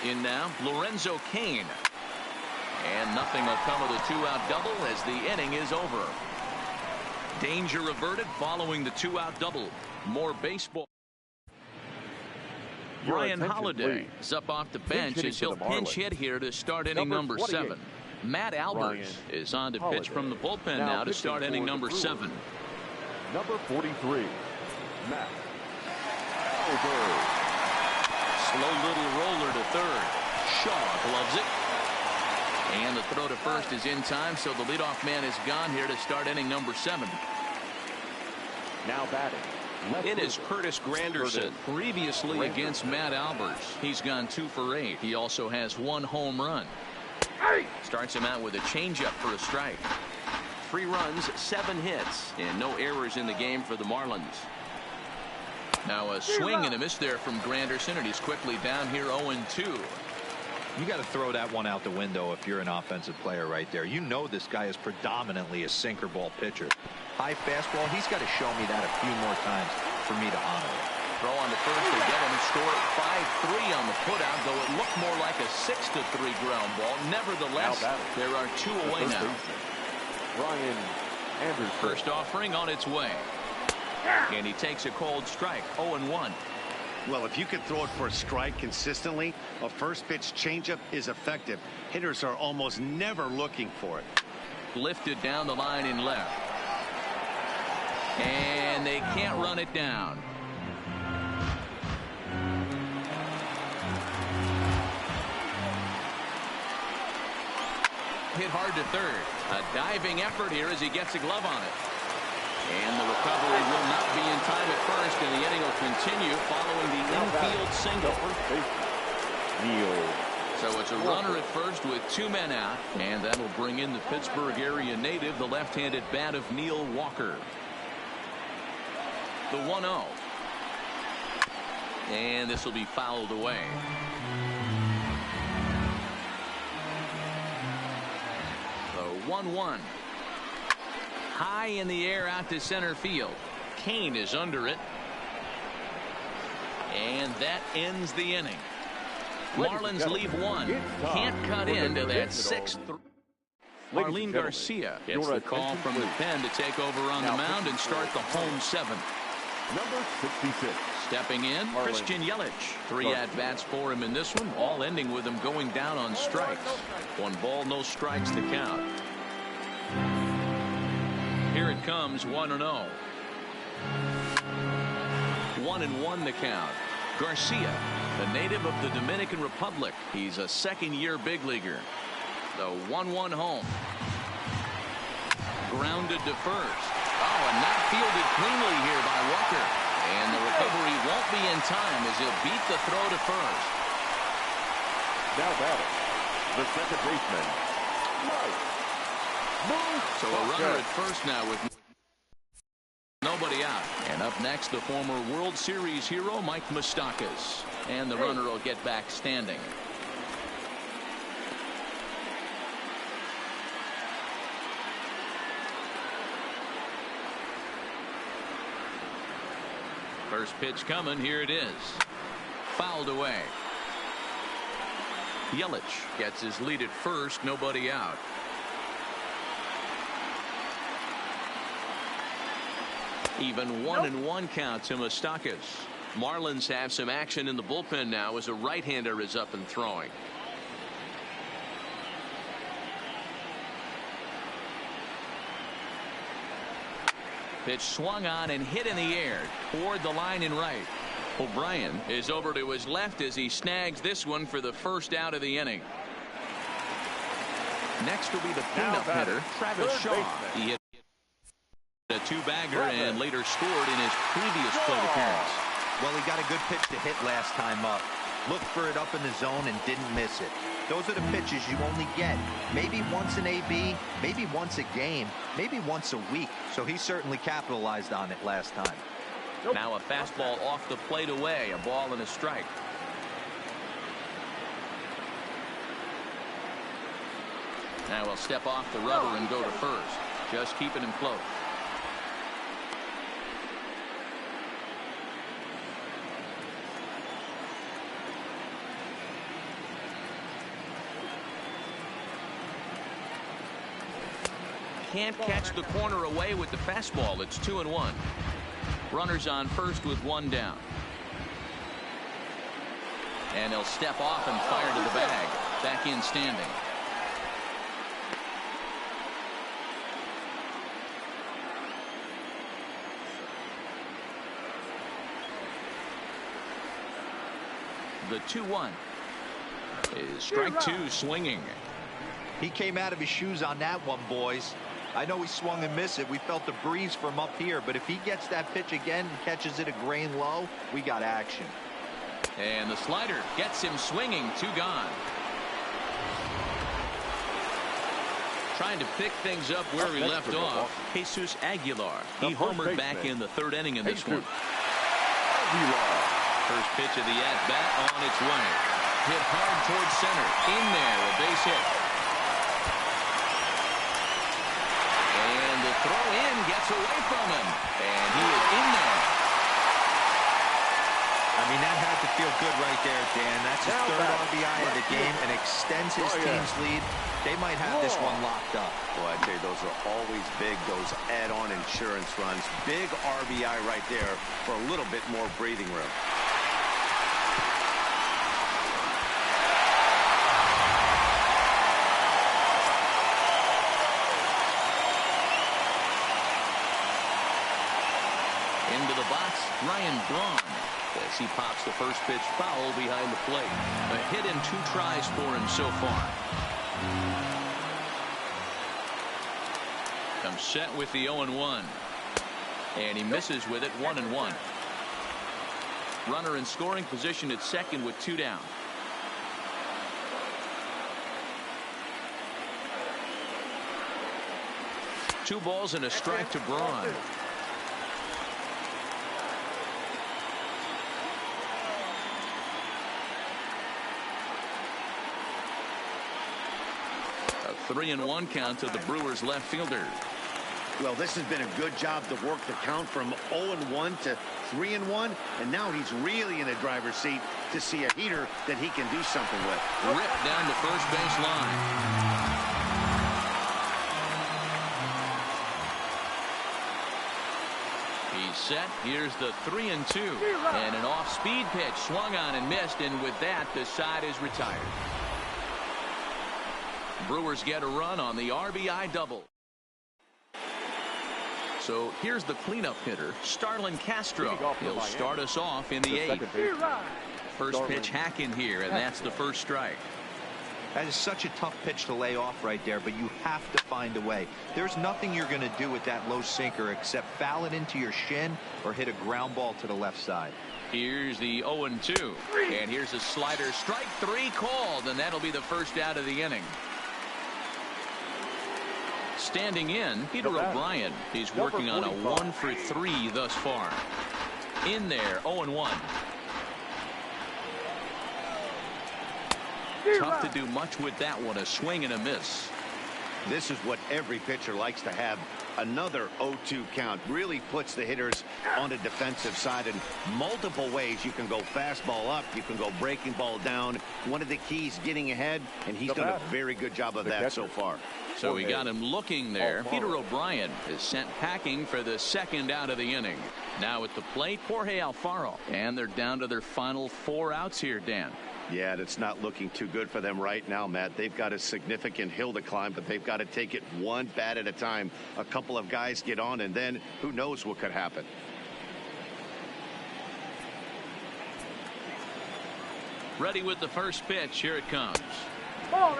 In now, Lorenzo Cain. And nothing will come of the 2-out double as the inning is over. Danger averted following the 2-out double. More baseball. Ryan Holiday is up off the bench as he'll pinch hit here to start inning number 7. Matt Albers is on to pitch from the bullpen now to start inning number 7. Number 43, Matt Albers. Slow little roller to third. Shaw gloves it. And the throw to first is in time, so the leadoff man is gone here to start inning number 7. Now batting. It is Curtis Granderson, previously against Matt Albers. He's gone 2 for 8. He also has 1 home run. Starts him out with a changeup for a strike. 3 runs, 7 hits, and no errors in the game for the Marlins. Now a swing and a miss there from Granderson, and he's quickly down here 0-2. You got to throw that one out the window if you're an offensive player right there. You know this guy is predominantly a sinker ball pitcher. High fastball, he's got to show me that a few more times for me to honor it. Throw on the first, they get him and score 5-3 on the putout, though it looked more like a 6-3 ground ball. Nevertheless, there are 2 away now. Ryan Anderson. First offering on its way. And he takes a cold strike, 0-1. Well, if you can throw it for a strike consistently, a first pitch changeup is effective. Hitters are almost never looking for it. Lifted down the line in left. And they can't run it down. Hit hard to third. A diving effort here as he gets a glove on it. And the recovery will not be in time at first, and the inning will continue following the infield single. So it's a runner at first with 2 men out, and that'll bring in the Pittsburgh area native, the left-handed bat of Neil Walker. The 1-0. And this will be fouled away. The 1-1. High in the air out to center field. Cain is under it. And that ends the inning. Marlins leave 1. Can't cut into that 6-3. Marlene Garcia gets the call from the pen to take over on the mound and start the home 7. Number 66. Stepping in, Christian Yelich. 3 at-bats for him in this one, all ending with him going down on strikes. 1 ball, no strikes to count. Here it comes, 1-0. 1-1 the count. Garcia, the native of the Dominican Republic. He's a second-year big leaguer. The 1-1 home. Grounded to first. Oh, and not fielded cleanly here by Walker. And the recovery won't be in time as he'll beat the throw to first. Now batting, the second baseman, So a runner at first now with nobody out. And up next, the former World Series hero, Mike Moustakas. And the runner will get back standing. First pitch coming. Here it is. Fouled away. Yelich gets his lead at first. Nobody out. Even 1-1 count to Moustakas. Marlins have some action in the bullpen now as a right-hander is up and throwing. Pitch swung on and hit in the air toward the line and right. O'Brien is over to his left as he snags this one for the first out of the inning. Next will be the cleanup hitter, Travis Shaw. He hit a two-bagger and later scored in his previous plate appearance. Well, he got a good pitch to hit last time up. Looked for it up in the zone and didn't miss it. Those are the pitches you only get maybe once an AB, maybe once a game, maybe once a week. So he certainly capitalized on it last time. Now a fastball off the plate away, a ball and a strike. Now he'll step off the rubber and go to first, just keeping him close. Can't catch the corner away with the fastball. It's 2-1. Runners on first with one down. And he'll step off and fire to the bag. Back in standing. The 2-1 is strike two swinging. He came out of his shoes on that one, boys. I know he swung and missed it. We felt the breeze from up here, but if he gets that pitch again and catches it a grain low, we got action. And the slider gets him swinging. Two gone. Trying to pick things up where he left off. Jesus Aguilar. He homered back in the third inning in this one. First pitch of the at-bat on its way. Hit hard towards center. In there, a base hit. And the throw in gets away from him. And he is in there. I mean, that had to feel good right there, Dan. That's his third RBI of the game and extends his team's lead. They might have this one locked up. Well, I tell you, those are always big, those add-on insurance runs. Big RBI right there for a little bit more breathing room. Into the box, Ryan Braun. As he pops the first pitch foul behind the plate. A hit in 2 tries for him so far. Comes set with the 0-1. And he misses with it, 1-1. Runner in scoring position at second with 2 down. Two balls and a strike to Braun. A 3-1 count to the Brewers left fielder. Well, this has been a good job to work the count from 0-1 to 3-1, and now he's really in a driver's seat to see a heater that he can do something with. Ripped down the first base line. He's set. Here's the 3-2. And an off-speed pitch swung on and missed, and with that, the side is retired. Brewers get a run on the RBI double. So here's the cleanup hitter, Starlin Castro. He'll start us off in the 8th. First pitch hack in here, and that's the first strike. That is such a tough pitch to lay off right there, but you have to find a way. There's nothing you're going to do with that low sinker except foul it into your shin or hit a ground ball to the left side. Here's the 0-2. And here's a slider. Strike 3 called, and that'll be the first out of the inning. Standing in, Peter O'Brien. He's working on a 1-for-3 thus far. In there, 0-1. Tough to do much with that one. A swing and a miss. This is what every pitcher likes to have. Another 0-2 count really puts the hitters on the defensive side in multiple ways. You can go fastball up, you can go breaking ball down. One of the keys getting ahead, and he's done a very good job of that so far. So we got him looking there. Peter O'Brien is sent packing for the second out of the inning. Now at the plate, Jorge Alfaro. And they're down to their final 4 outs here, Dan. Yeah, it's not looking too good for them right now, Matt. They've got a significant hill to climb, but they've got to take it one bat at a time. A couple of guys get on, and then who knows what could happen. Ready with the first pitch. Here it comes.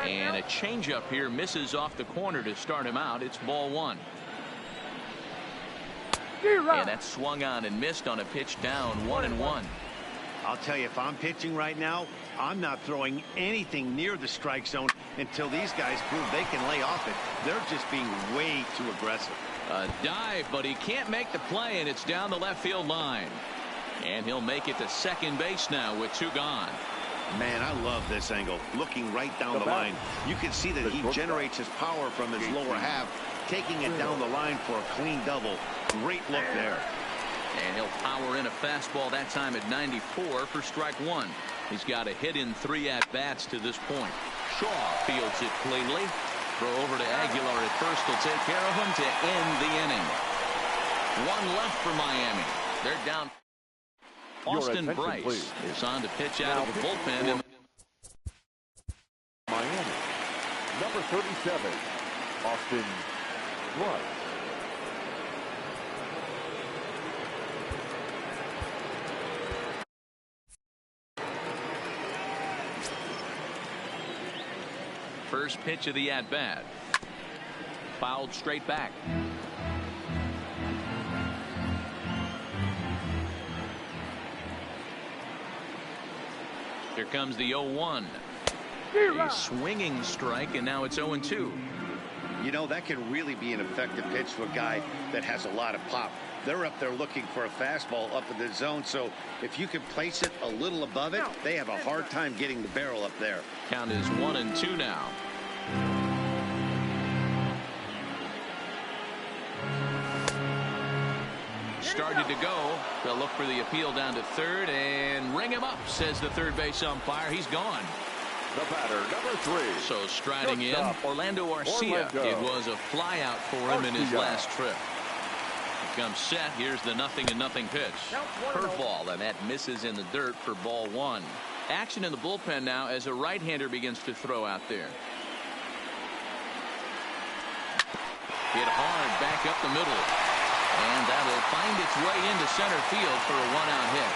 And a changeup here misses off the corner to start him out. It's ball 1. And that's swung on and missed on a pitch down, 1-1. I'll tell you, if I'm pitching right now, I'm not throwing anything near the strike zone until these guys prove they can lay off it. They're just being way too aggressive. A dive, but he can't make the play, and it's down the left field line. And he'll make it to second base now with 2 gone. Man, I love this angle. Looking right down the line. You can see that he generates his power from his lower half, taking it down the line for a clean double. Great look there. And he'll power in a fastball that time at 94 for strike 1. He's got a hit in 3 at-bats to this point. Shaw fields it cleanly. Throw over to Aguilar at first. Will take care of him to end the inning. 1 left for Miami. They're down. Austin Bryce is on to pitch out of the bullpen. Miami, number 37, Austin Bryce. First pitch of the at-bat. Fouled straight back. Here comes the 0-1. A swinging strike, and now it's 0-2. You know, that can really be an effective pitch to a guy that has a lot of pop. They're up there looking for a fastball up in the zone, so if you can place it a little above it, they have a hard time getting the barrel up there. Count is 1-2 now. Started to go. They'll look for the appeal down to third and ring him up, says the third base umpire. He's gone. The batter, number 3. So striding in, Orlando Arcia. It was a fly out for him in his last trip. He comes set. Here's the 0-0 pitch. Curveball, and that misses in the dirt for ball 1. Action in the bullpen now as a right-hander begins to throw out there. Hit hard back up the middle. And that'll find its way into center field for a 1-out hit.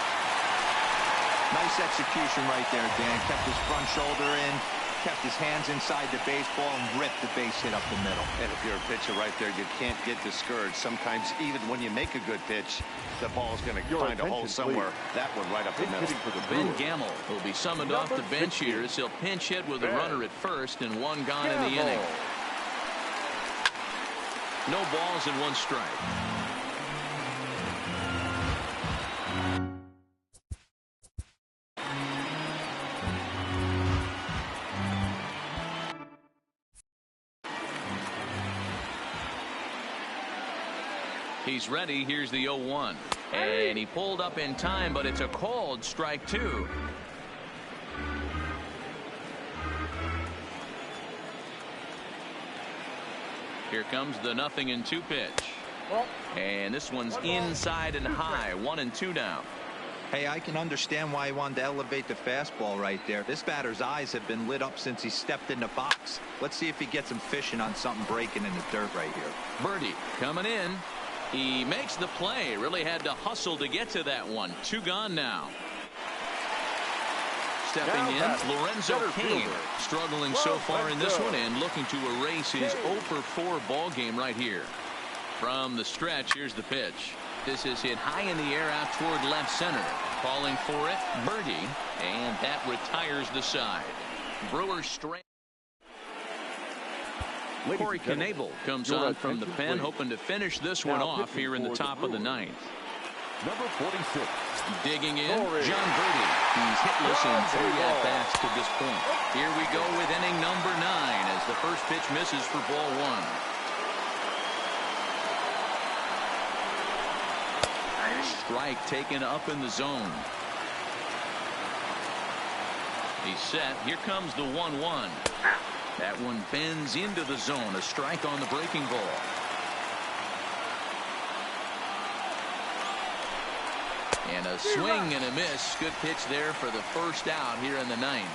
Nice execution right there, Dan. Kept his front shoulder in, kept his hands inside the baseball, and ripped the base hit up the middle. And if you're a pitcher right there, you can't get discouraged. Sometimes even when you make a good pitch, the ball's going to find a hole somewhere. That one right up the middle. Ben Gamel will be summoned off the bench here as he'll pinch hit with a runner at first and 1 gone in the inning. No balls and 1 strike. He's ready. Here's the 0-1. And he pulled up in time, but it's a called strike 2. Here comes the 0-2 pitch. And this one's inside and high. 1-2 now. Hey, I can understand why he wanted to elevate the fastball right there. This batter's eyes have been lit up since he stepped in the box. Let's see if he gets him fishing on something breaking in the dirt right here. Birdie coming in. He makes the play. Really had to hustle to get to that one. 2 gone now. Stepping in, Lorenzo Cain struggling so far in this one and looking to erase his 0-4 ball game right here. From the stretch, here's the pitch. This is hit high in the air out toward left center. Calling for it, birdie, and that retires the side. Brewers straight. Corey Knebel comes on from the pen, hoping to finish this one off here in the top of the 9th. Number 46. Digging in, John Birdie. He's hitless in 3 at-bats to this point. Here we go with inning number 9 as the first pitch misses for ball 1. strike taken up in the zone. He's set. Here comes the 1-1. That one bends into the zone. A strike on the breaking ball. And a swing and a miss. Good pitch there for the first out here in the ninth.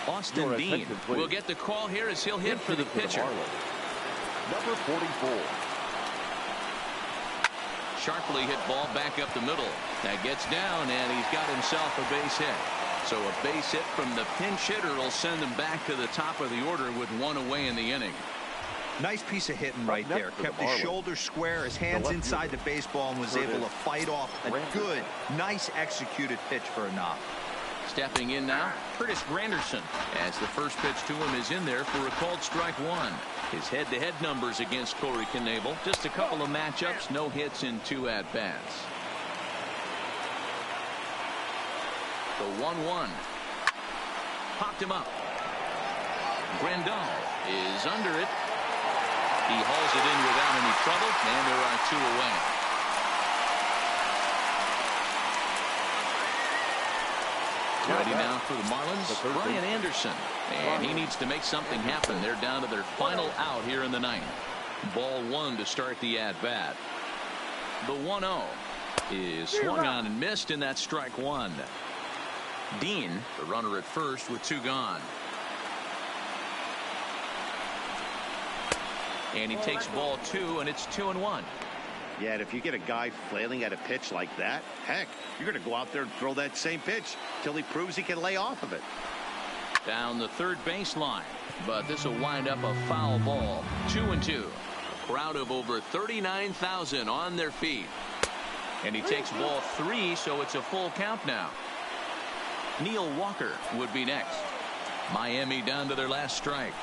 Austin Dean will get the call here as he'll hit for the pitcher. Number 44. Sharply hit ball back up the middle. That gets down, and he's got himself a base hit. So a base hit from the pinch hitter will send him back to the top of the order with one away in the inning. Nice piece of hitting right there. Kept his shoulders square, his hands inside the baseball, and was able to fight off a good, nice executed pitch for a knock. Stepping in now, Curtis Granderson, as the first pitch to him is in there for a called strike one. His head-to-head numbers against Corey Knebel, just a couple of matchups, no hits in 2 at-bats. The 1-1. Popped him up. Grandal is under it. He hauls it in without any trouble, and there are 2 away. Ready now for the Marlins, Brian Anderson. And he needs to make something happen. They're down to their final out here in the ninth. Ball 1 to start the at-bat. The 1-0 is swung on and missed, and that's strike 1. Dean, the runner at first with 2 gone. And he takes ball 2, and it's 2-1. Yeah, and if you get a guy flailing at a pitch like that, heck, you're going to go out there and throw that same pitch till he proves he can lay off of it. Down the third baseline, but this will wind up a foul ball. 2-2. A crowd of over 39,000 on their feet. And he takes ball 3, so it's a full count now. Neil Walker would be next. Miami down to their last strike.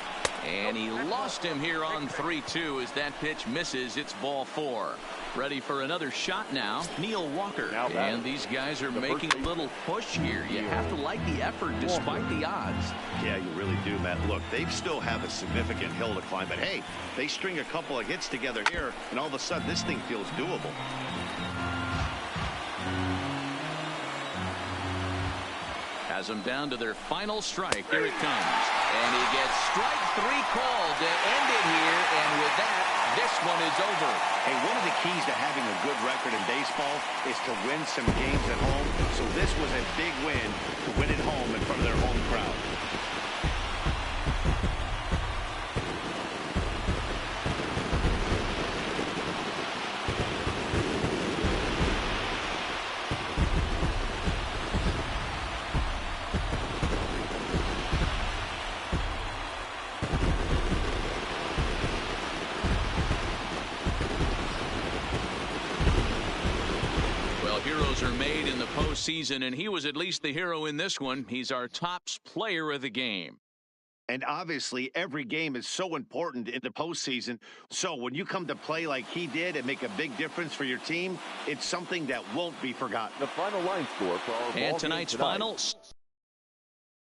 And he lost him here on 3-2 as that pitch misses. It's ball 4. Ready for another shot now, Neil Walker. And these guys are making a little push here. You have to like the effort despite the odds. Yeah, you really do, Matt. Look, they still have a significant hill to climb. But, hey, they string a couple of hits together here, and all of a sudden this thing feels doable. Has them down to their final strike. Here it comes. And he gets strike 3 called to end it here. And with that, this one is over. Hey, one of the keys to having a good record in baseball is to win some games at home. So this was a big win to win at home in front of their home crowd. Heroes are made in the postseason, and he was at least the hero in this one. He's our top player of the game. And obviously, every game is so important in the postseason. So when you come to play like he did and make a big difference for your team, it's something that won't be forgotten. The final line score for our and tonight's final.